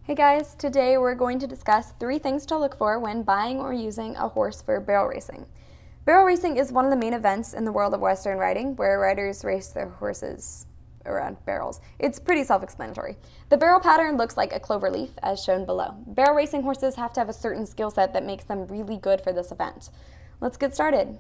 Hey guys, today we're going to discuss 3 things to look for when buying or using a horse for barrel racing. Barrel racing is one of the main events in the world of Western riding, where riders race their horses around barrels. It's pretty self-explanatory. The barrel pattern looks like a clover leaf, as shown below. Barrel racing horses have to have a certain skill set that makes them really good for this event. Let's get started.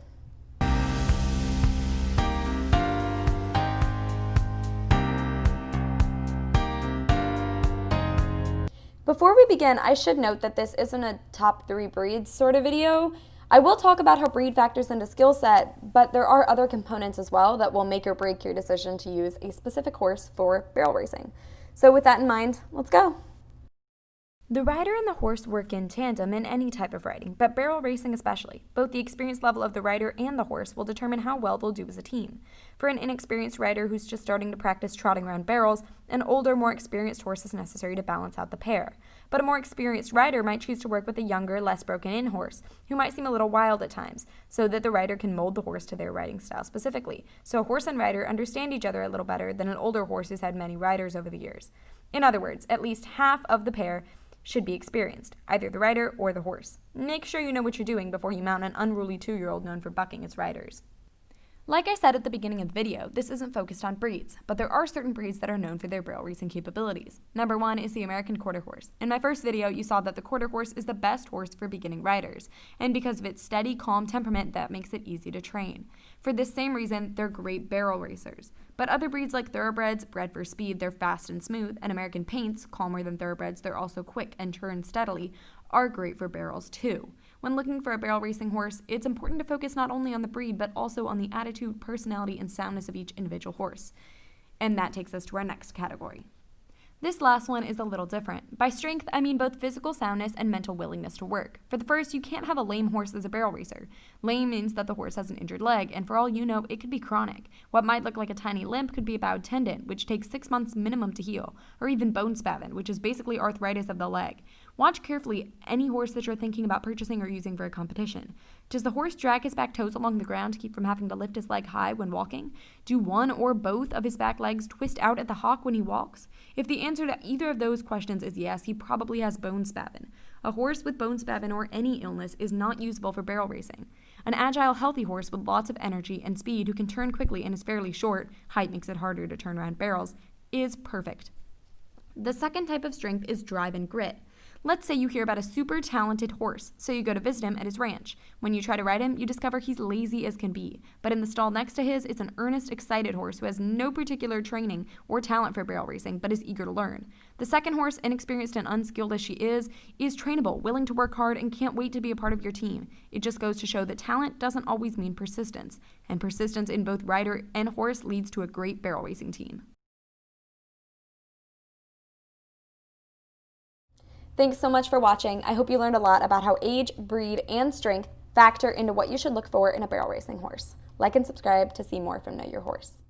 Before we begin, I should note that this isn't a top 3 breeds sort of video. I will talk about how breed factors into skill set, but there are other components as well that will make or break your decision to use a specific horse for barrel racing. So with that in mind, let's go. The rider and the horse work in tandem in any type of riding, but barrel racing especially. Both the experience level of the rider and the horse will determine how well they'll do as a team. For an inexperienced rider who's just starting to practice trotting around barrels, an older, more experienced horse is necessary to balance out the pair. But a more experienced rider might choose to work with a younger, less broken-in horse, who might seem a little wild at times, so that the rider can mold the horse to their riding style specifically, so a horse and rider understand each other a little better than an older horse who's had many riders over the years. In other words, at least half of the pair should be experienced, either the rider or the horse. Make sure you know what you're doing before you mount an unruly 2-year-old known for bucking its riders. Like I said at the beginning of the video, this isn't focused on breeds, but there are certain breeds that are known for their barrel racing capabilities. Number 1 is the American Quarter Horse. In my first video, you saw that the Quarter Horse is the best horse for beginning riders, and because of its steady, calm temperament, that makes it easy to train. For this same reason, they're great barrel racers. But other breeds like Thoroughbreds, bred for speed, they're fast and smooth, and American Paints, calmer than Thoroughbreds, they're also quick and turn steadily, are great for barrels too. When looking for a barrel racing horse, it's important to focus not only on the breed, but also on the attitude, personality, and soundness of each individual horse. And that takes us to our next category. This last one is a little different. By strength, I mean both physical soundness and mental willingness to work. For the first, you can't have a lame horse as a barrel racer. Lame means that the horse has an injured leg, and for all you know, it could be chronic. What might look like a tiny limp could be a bowed tendon, which takes 6 months minimum to heal, or even bone spavin, which is basically arthritis of the leg. Watch carefully any horse that you're thinking about purchasing or using for a competition. Does the horse drag his back toes along the ground to keep from having to lift his leg high when walking? Do one or both of his back legs twist out at the hock when he walks? If the answer to either of those questions is yes, he probably has bone spavin. A horse with bone spavin or any illness is not usable for barrel racing. An agile, healthy horse with lots of energy and speed who can turn quickly and is fairly short, height makes it harder to turn around barrels, is perfect. The second type of strength is drive and grit. Let's say you hear about a super talented horse, so you go to visit him at his ranch. When you try to ride him, you discover he's lazy as can be. But in the stall next to his, it's an earnest, excited horse who has no particular training or talent for barrel racing, but is eager to learn. The second horse, inexperienced and unskilled as she is trainable, willing to work hard, and can't wait to be a part of your team. It just goes to show that talent doesn't always mean persistence, and persistence in both rider and horse leads to a great barrel racing team. Thanks so much for watching. I hope you learned a lot about how age, breed, and strength factor into what you should look for in a barrel racing horse. Like and subscribe to see more from Know Your Horse.